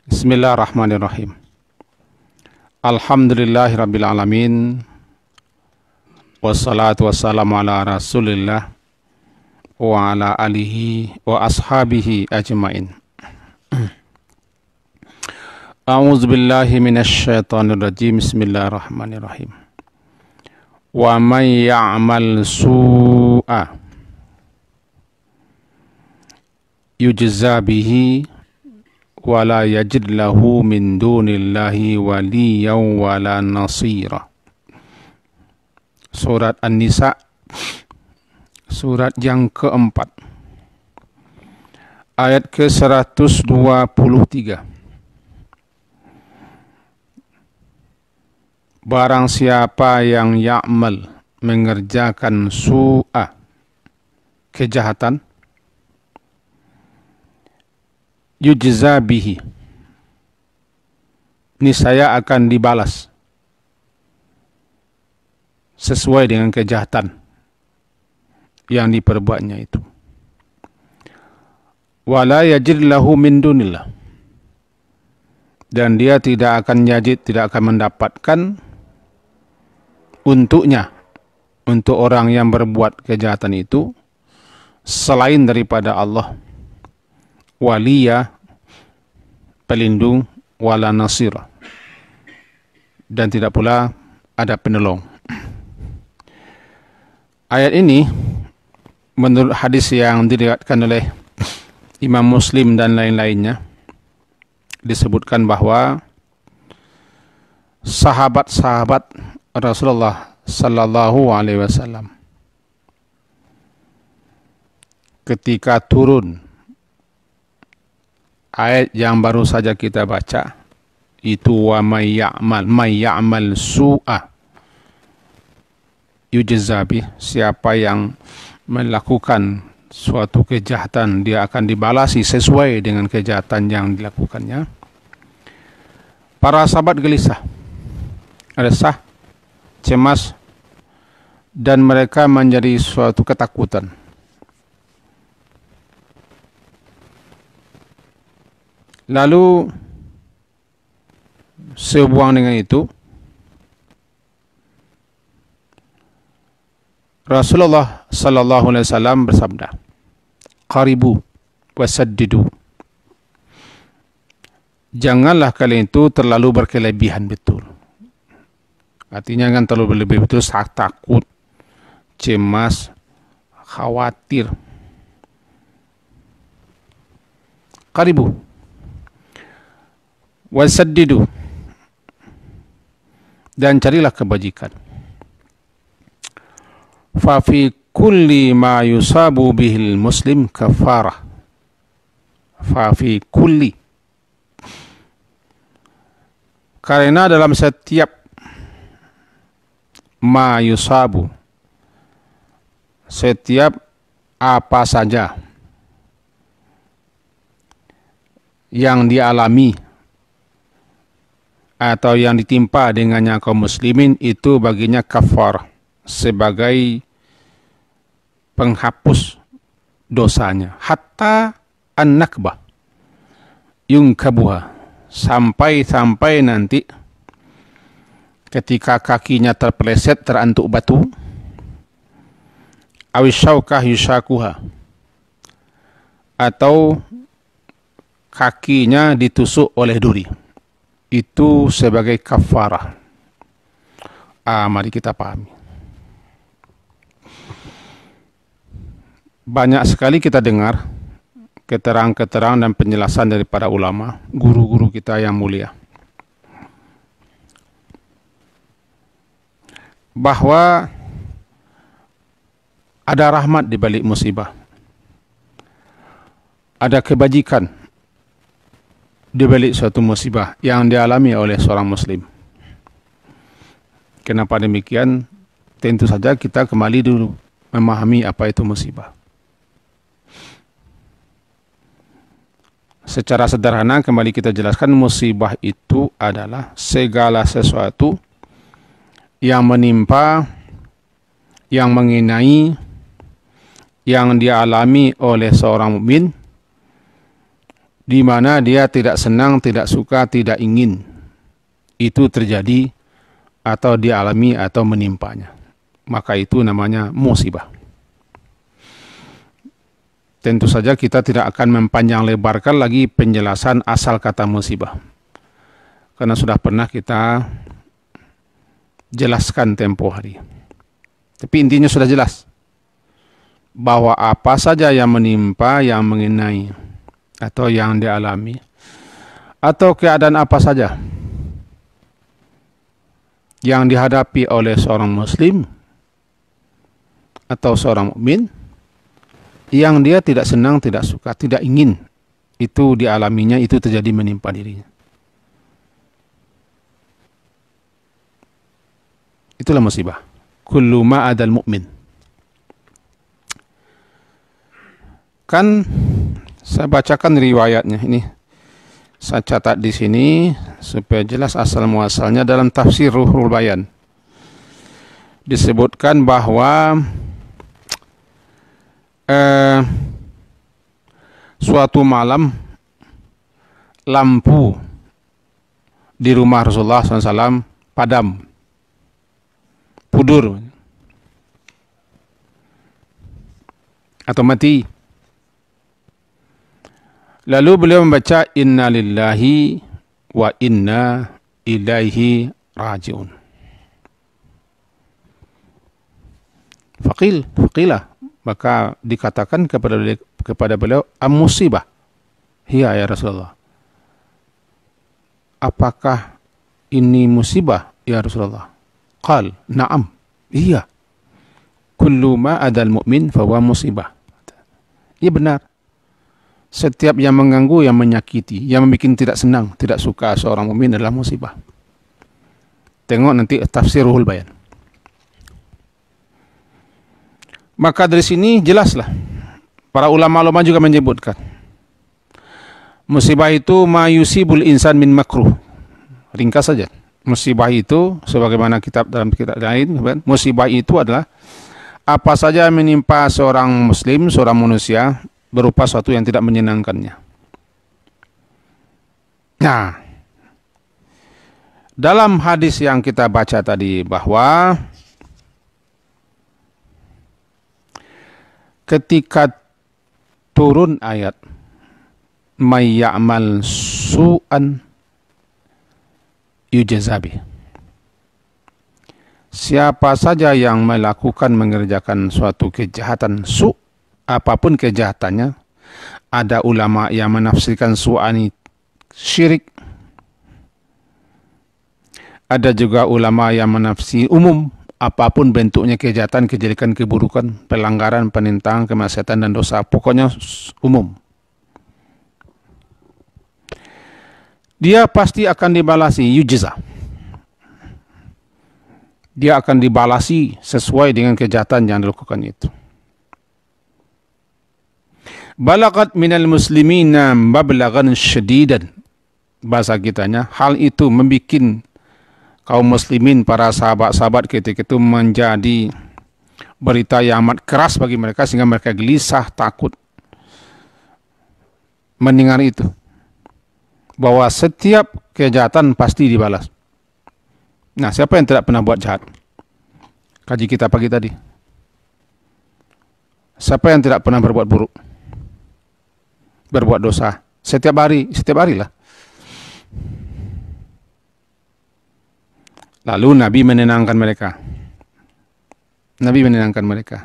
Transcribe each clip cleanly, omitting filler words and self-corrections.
Bismillahirrahmanirrahim. Alhamdulillahirabbil alamin. Wassalatu wassalamu ala Rasulillah wa ala alihi wa ashabihi ajmain. A'udzu billahi minasy syaithanir rajim. Bismillahirrahmanirrahim. Wa may ya'mal su'a yujza bihi wala yajid lahu min dunillahi waliyan wala nasira. Surat An-Nisa, surat yang keempat, ayat ke-123. Barang siapa yang ya'mal, mengerjakan su'a, kejahatan, yujza bihi, niscaya akan dibalas sesuai dengan kejahatan yang diperbuatnya itu. Wala yajid lahu min dunillah, dan dia tidak akan yajid, tidak akan mendapatkan untuknya, untuk orang yang berbuat kejahatan itu, selain daripada Allah, waliya, pelindung, wala nasir, dan tidak pula ada penolong. Ayat ini menurut hadis yang diriwayatkan oleh Imam Muslim dan lain-lainnya, disebutkan bahwa sahabat-sahabat Rasulullah sallallahu alaihi wasallam ketika turun ayat yang baru saja kita baca, itu wa may ya'mal su'a yujza bih, siapa yang melakukan suatu kejahatan dia akan dibalasi sesuai dengan kejahatan yang dilakukannya. Para sahabat gelisah, resah, cemas, dan mereka menjadi suatu ketakutan. Lalu sehubungan dengan itu, Rasulullah sallallahu alaihi wasallam bersabda, "Qaribu wasaddidu." Janganlah kalian itu terlalu berkelebihan betul. Artinya kan terlalu berlebih betul, saat takut, cemas, khawatir. Qaribu wasaddidu, dan carilah kebajikan. Fa fi kulli ma yusabu bihil muslim kafarah. Fa fi kulli, karena dalam setiap ma yusabu, setiap apa saja yang dialami atau yang ditimpa dengannya kaum muslimin, itu baginya kafar, sebagai penghapus dosanya. Hatta an-nakbah yungkabuha, sampai nanti ketika kakinya terpeleset terantuk batu, awisyaukah yushakuha, atau kakinya ditusuk oleh duri, itu sebagai kafarah. Mari kita pahami. Banyak sekali kita dengar keterangan-keterangan dan penjelasan dari para ulama, guru-guru kita yang mulia, bahwa ada rahmat di balik musibah, ada kebajikan di balik suatu musibah yang dialami oleh seorang muslim. Kenapa demikian? Tentu saja kita kembali dulu memahami apa itu musibah. Secara sederhana kembali kita jelaskan, musibah itu adalah segala sesuatu yang menimpa, yang mengenai, yang dialami oleh seorang mukmin, di mana dia tidak senang, tidak suka, tidak ingin itu terjadi atau dialami atau menimpanya. Maka itu namanya musibah. Tentu saja kita tidak akan mempanjang lebarkan lagi penjelasan asal kata musibah, karena sudah pernah kita jelaskan tempo hari. Tapi intinya sudah jelas bahwa apa saja yang menimpa, yang mengenai, atau yang dialami, atau keadaan apa saja yang dihadapi oleh seorang muslim atau seorang mukmin, yang dia tidak senang, tidak suka, tidak ingin itu dialaminya, itu terjadi menimpa dirinya. Itulah musibah. Kullu ma'adal mu'min. Kan saya bacakan riwayatnya ini. Saya catat di sini supaya jelas asal muasalnya. Dalam tafsir Ruhul Bayan disebutkan bahwa suatu malam lampu di rumah Rasulullah SAW padam, pudur atau mati. Lalu beliau membaca inna lillahi wa inna ilaihi raji'un. Faqilah, maka dikatakan kepada beliau musibah. Iya ya Rasulullah. Apakah ini musibah ya Rasulullah? Qal, na'am. Iya. Kullu ma adal mu'min fahuwa musibah. Iya benar. Setiap yang mengganggu, yang menyakiti, yang membuat tidak senang, tidak suka seorang mukmin adalah musibah. Tengok nanti tafsir Ruhul Bayan. Maka dari sini jelaslah, para ulama-ulama juga menyebutkan, musibah itu ma yusibul insan min makruh. Ringkas saja. Musibah itu, sebagaimana dalam kitab lain, musibah itu adalah apa saja yang menimpa seorang muslim, seorang manusia, berupa sesuatu yang tidak menyenangkannya. Nah, dalam hadis yang kita baca tadi bahwa ketika turun ayat may ya'mal su'an yujzabi, siapa saja yang melakukan, mengerjakan suatu kejahatan apapun kejahatannya, ada ulama yang menafsirkan su'ani syirik, ada juga ulama yang menafsir umum, apapun bentuknya kejahatan, kejelekan, keburukan, pelanggaran, penintangan, kemaksiatan dan dosa, pokoknya umum. Dia pasti akan dibalasi, yujza. Dia akan dibalasi sesuai dengan kejahatan yang dilakukan itu. Balagat minal muslimina mablagan syadidan. Bahasa kitanya, hal itu membuat kaum muslimin, para sahabat-sahabat ketika itu menjadi berita yang amat keras bagi mereka, sehingga mereka gelisah, takut mendengar itu, bahwa setiap kejahatan pasti dibalas. Nah, siapa yang tidak pernah buat jahat? Kaji kita pagi tadi. Siapa yang tidak pernah berbuat buruk, berbuat dosa? Setiap hari lah. Lalu Nabi menenangkan mereka.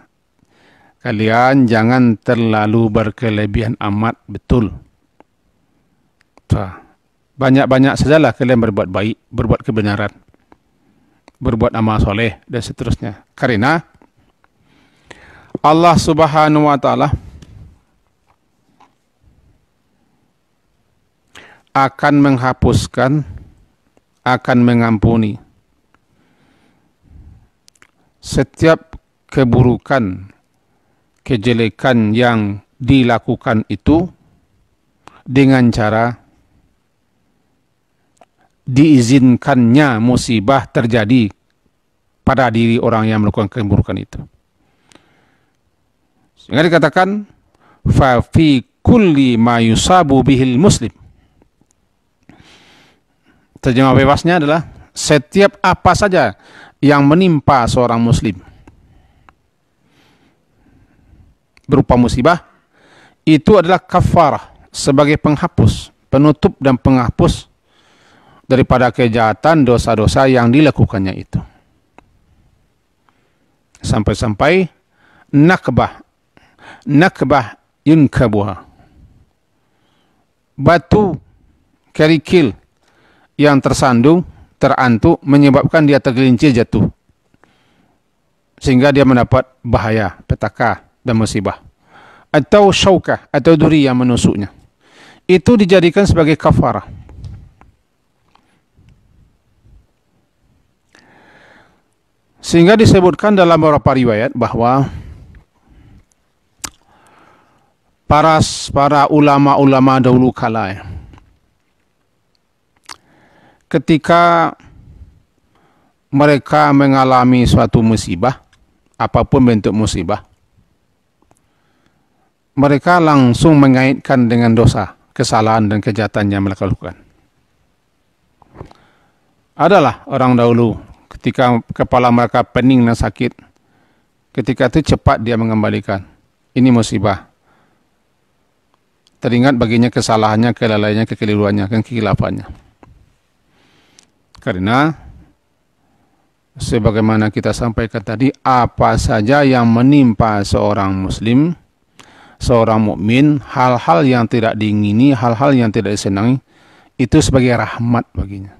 Kalian jangan terlalu berkelebihan amat, betul. Banyak-banyak sajalah kalian berbuat baik, berbuat kebenaran, berbuat amal soleh, dan seterusnya. Karena Allah Subhanahu wa Ta'ala akan menghapuskan, akan mengampuni setiap keburukan, kejelekan yang dilakukan itu dengan cara diizinkannya musibah terjadi pada diri orang yang melakukan keburukan itu. Sehingga dikatakan fa fi kulli ma yusabu bihil muslim. Terjemah bebasnya adalah setiap apa saja yang menimpa seorang muslim berupa musibah, itu adalah kafarah, sebagai penghapus, penutup dan penghapus daripada kejahatan dosa-dosa yang dilakukannya itu. Sampai-sampai nakbah yunkabuha, batu kerikil yang tersandung, terantuk, menyebabkan dia tergelincir jatuh, sehingga dia mendapat bahaya, petaka dan musibah. Atau syaukah, atau duri yang menusuknya, itu dijadikan sebagai kafarah. Sehingga disebutkan dalam beberapa riwayat bahwa para ulama-ulama dahulu kala, ketika mereka mengalami suatu musibah, apapun bentuk musibah, mereka langsung mengaitkan dengan dosa, kesalahan dan kejahatan yang mereka lakukan. Adalah orang dahulu ketika kepala mereka pening dan sakit, ketika itu cepat dia mengembalikan, ini musibah. Teringat baginya kesalahannya, kelalaiannya, kekeliruannya, dan kekilafannya. Karena sebagaimana kita sampaikan tadi, apa saja yang menimpa seorang muslim, seorang mukmin, hal-hal yang tidak diingini, hal-hal yang tidak disenangi, itu sebagai rahmat baginya.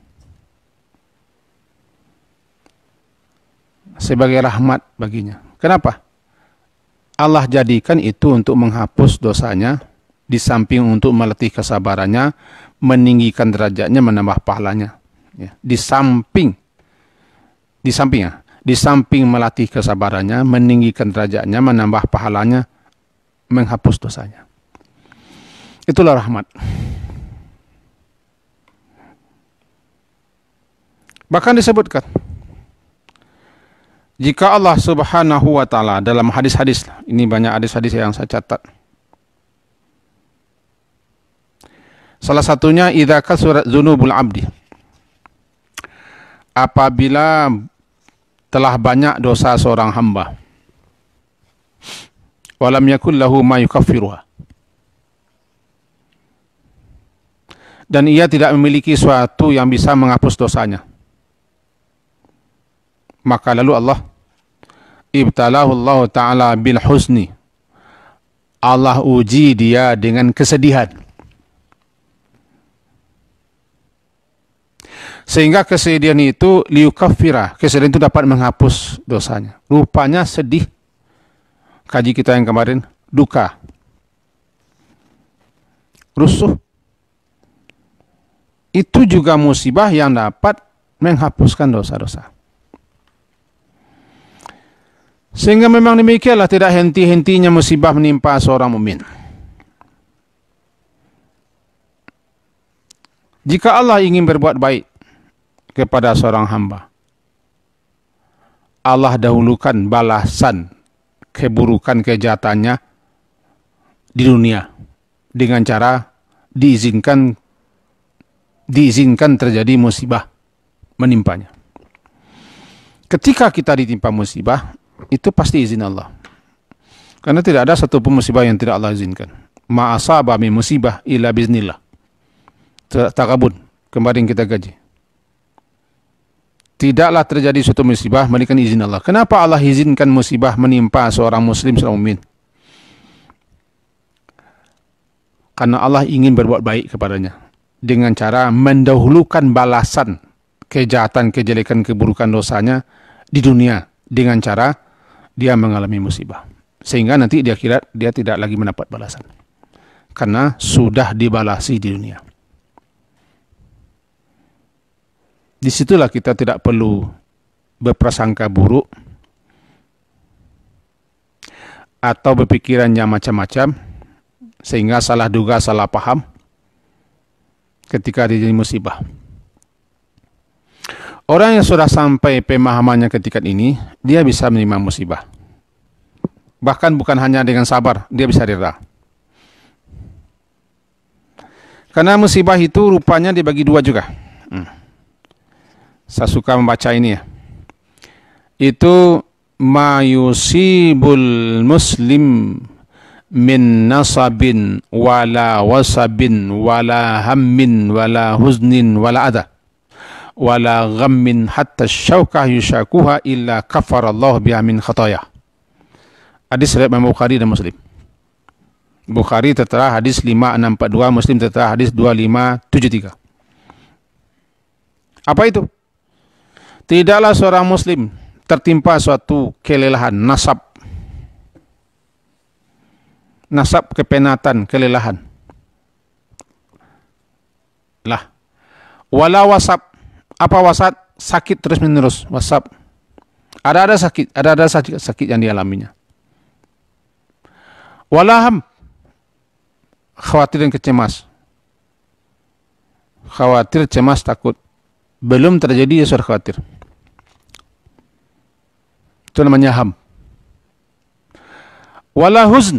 Sebagai rahmat baginya. Kenapa? Allah jadikan itu untuk menghapus dosanya, di samping untuk melatih kesabarannya, meninggikan derajatnya, menambah pahalanya. Ya. Di samping melatih kesabarannya, meninggikan derajatnya, menambah pahalanya, menghapus dosanya. Itulah rahmat. Bahkan disebutkan, jika Allah Subhanahu wa ta'ala dalam hadis-hadis, ini banyak hadis-hadis yang saya catat. Salah satunya, idza kasurat dzunubul abdi, apabila telah banyak dosa seorang hamba, walam yakul lahu ma yukaffiruha, dan ia tidak memiliki suatu yang bisa menghapus dosanya, maka lalu Allah ibtalahu Allah ta'ala bil husni, Allah uji dia dengan kesedihan, sehingga kesedihan itu liyukaffira, kesedihan itu dapat menghapus dosanya. Rupanya sedih, kaji kita yang kemarin, duka, rusuh, itu juga musibah yang dapat menghapuskan dosa-dosa. Sehingga memang demikianlah, tidak henti-hentinya musibah menimpa seorang mukmin. Jika Allah ingin berbuat baik kepada seorang hamba, Allah dahulukan balasan keburukan kejahatannya di dunia dengan cara diizinkan terjadi musibah menimpanya. Ketika kita ditimpa musibah, itu pasti izin Allah. Karena tidak ada satu pun musibah yang tidak Allah izinkan. Ma asaba min musibah illa biznillah. Takabun, kemarin kita gaji. Tidaklah terjadi suatu musibah melainkan izin Allah. Kenapa Allah izinkan musibah menimpa seorang muslim, seorang mukmin? Karena Allah ingin berbuat baik kepadanya dengan cara mendahulukan balasan kejahatan, kejelekan, keburukan dosanya di dunia dengan cara dia mengalami musibah, sehingga nanti di akhirat dia tidak lagi mendapat balasan karena sudah dibalasi di dunia. Disitulah kita tidak perlu berprasangka buruk atau berpikiran yang macam-macam sehingga salah duga, salah paham ketika terjadi musibah. Orang yang sudah sampai pemahamannya ketika ini, dia bisa menerima musibah. Bahkan bukan hanya dengan sabar, dia bisa rela. Karena musibah itu rupanya dibagi dua juga. Saya suka membaca ini ya. Itu ma yusibul muslim min nasabin wala wasabin wala hammin wala huznin wala adha wala ghammin hatta syaukah yushakuha illa kafarallahu biha min khataya. Hadis riwayat Imam Bukhari dan Muslim. Bukhari tertera hadis 5642, Muslim tertera hadis 2573. Apa itu? Tidaklah seorang muslim tertimpa suatu kelelahan, nasab, kepenatan, kelelahan. Lah. Wala wasab. Apa wasat? Sakit terus menerus. Wasab. Ada sakit yang dialaminya. Walaham. Khawatir dan kecemas. Khawatir, cemas, takut. Belum terjadi, dia sudah khawatir. Itu namanya ham. Wala huzn.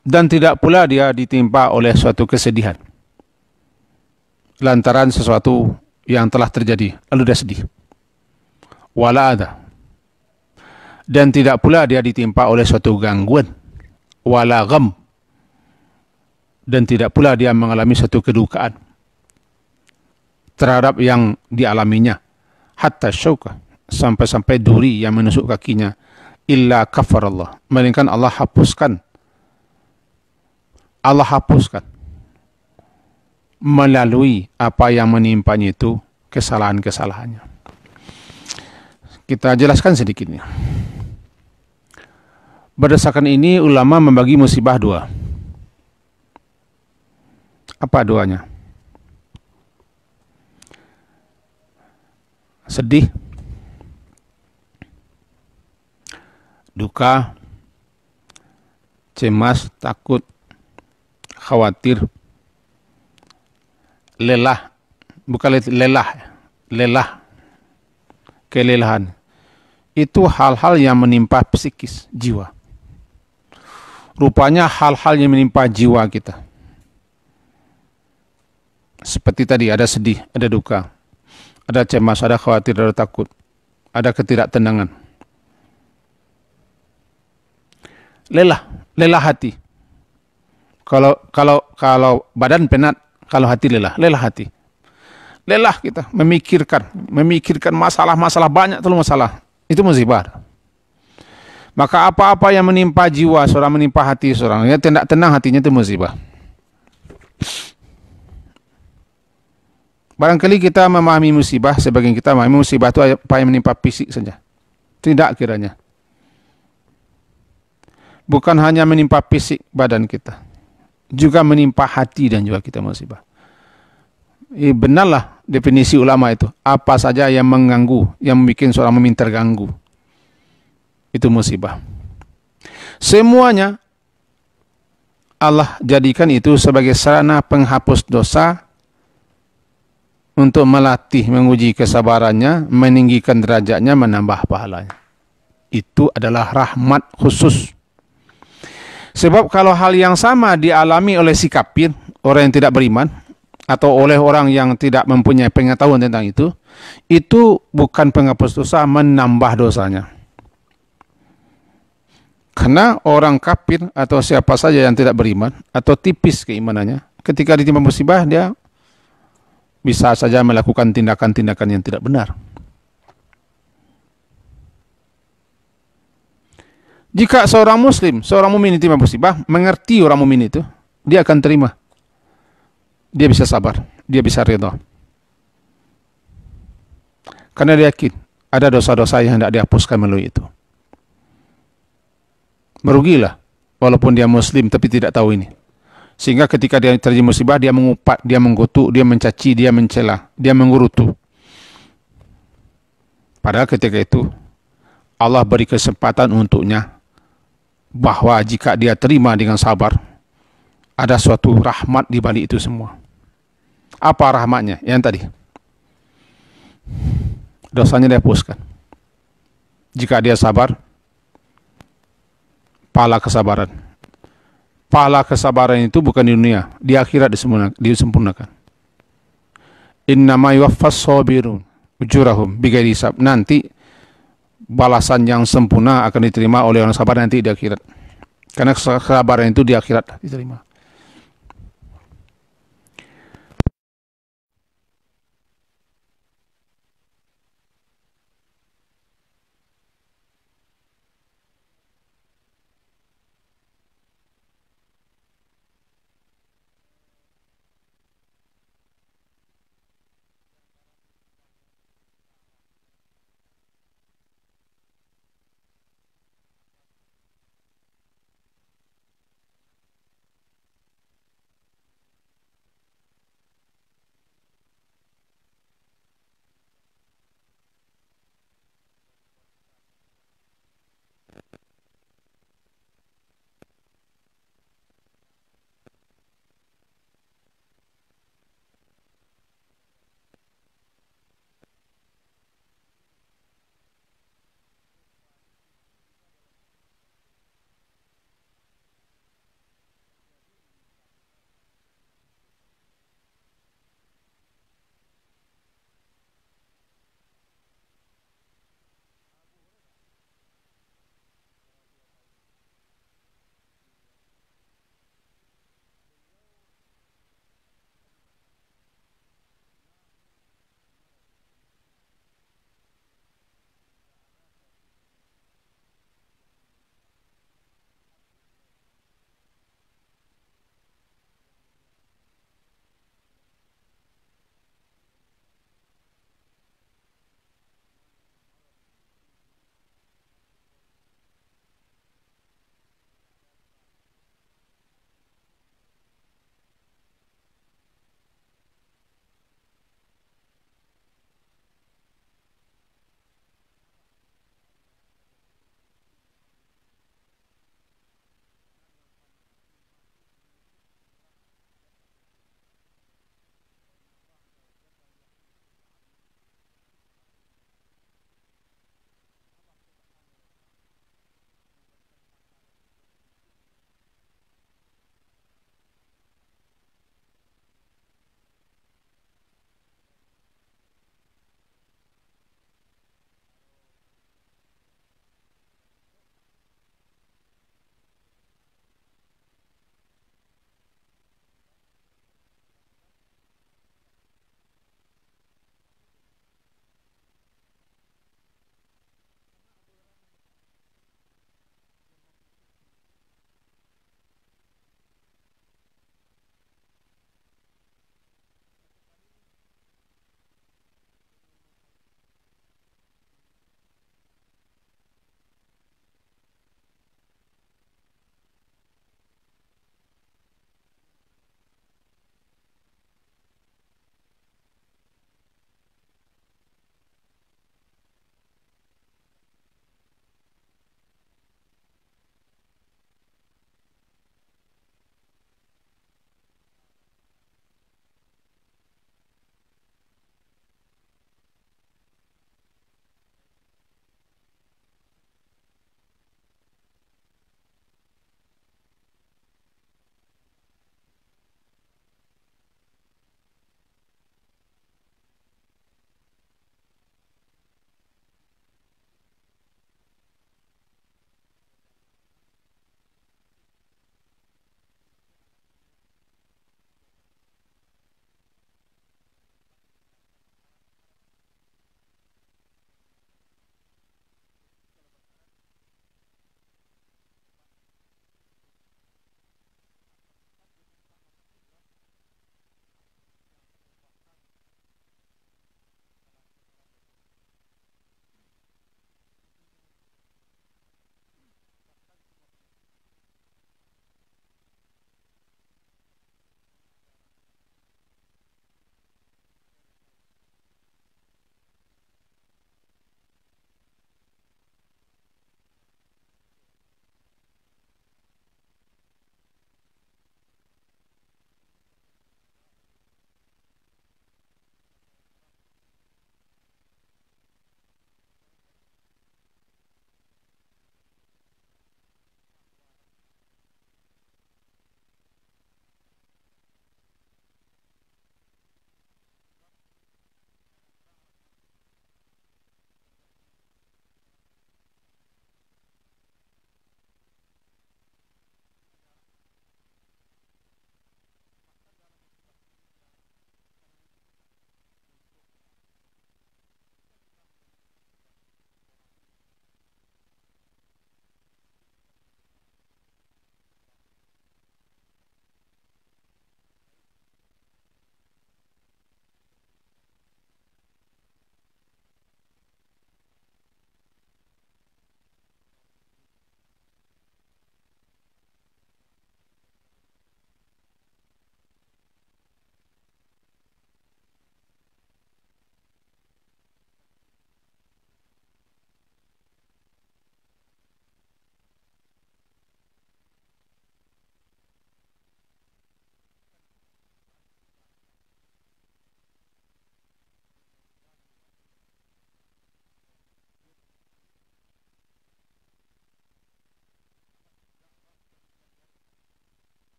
Dan tidak pula dia ditimpa oleh suatu kesedihan. Lantaran sesuatu yang telah terjadi, lalu dia sedih. Wala adha. Dan tidak pula dia ditimpa oleh suatu gangguan. Wala gham. Dan tidak pula dia mengalami suatu kedukaan terhadap yang dialaminya. Hatta syauka. Sampai-sampai duri yang menusuk kakinya. Illa kafarallah. Melainkan Allah hapuskan. Melalui apa yang menimpanya itu kesalahan-kesalahannya. Kita jelaskan sedikitnya. Berdasarkan ini ulama membagi musibah dua. Apa duanya? Sedih, duka, cemas, takut, khawatir, lelah, bukan lelah, kelelahan. Itu hal-hal yang menimpa psikis, jiwa. Rupanya hal-hal yang menimpa jiwa kita. Seperti tadi, ada sedih, ada duka, ada cemas, ada khawatir, ada takut, ada ketidaktenangan. Lelah hati. Kalau badan penat, kalau hati lelah hati. Lelah kita memikirkan masalah banyak terlalu masalah. Itu musibah. Maka apa-apa yang menimpa jiwa seorang, menimpa hati seorang, ya tidak tenang hatinya, itu musibah. Barangkali kita memahami musibah, sebagian kita memahami musibah itu apa yang menimpa fisik saja. Tidak kiranya. Bukan hanya menimpa fisik badan kita, juga menimpa hati dan juga kita musibah. Benarlah definisi ulama itu. Apa saja yang mengganggu, yang membuat seorang mukmin terganggu, itu musibah. Semuanya Allah jadikan itu sebagai sarana penghapus dosa, untuk melatih, menguji kesabarannya, meninggikan derajatnya, menambah pahalanya. Itu adalah rahmat khusus. Sebab kalau hal yang sama dialami oleh si kafir, orang yang tidak beriman, atau oleh orang yang tidak mempunyai pengetahuan tentang itu bukan penghapus dosa, menambah dosanya. Karena orang kafir atau siapa saja yang tidak beriman, atau tipis keimanannya, ketika ditimpa musibah, dia bisa saja melakukan tindakan-tindakan yang tidak benar. Jika seorang muslim, seorang mukmin ditimpa musibah, mengerti orang mukmin itu, dia akan terima. Dia bisa sabar, dia bisa ridha. Karena dia yakin ada dosa-dosa yang hendak dihapuskan melalui itu. Merugilah walaupun dia muslim tapi tidak tahu ini. Sehingga ketika dia terjadi musibah, dia mengupat, dia mengkutuk, dia mencaci, dia mencela, dia mengurutu. Padahal ketika itu Allah beri kesempatan untuknya bahwa jika dia terima dengan sabar, ada suatu rahmat di balik itu semua. Apa rahmatnya? Yang tadi, dosanya dihapuskan. Jika dia sabar, pahala kesabaran. Pahala kesabaran itu bukan di dunia, di akhirat disempurnakan. Innama yuwaffas sabirun ujurahum bighairi hisab. Nanti balasan yang sempurna akan diterima oleh orang sabar nanti di akhirat. Karena kesabaran itu di akhirat diterima.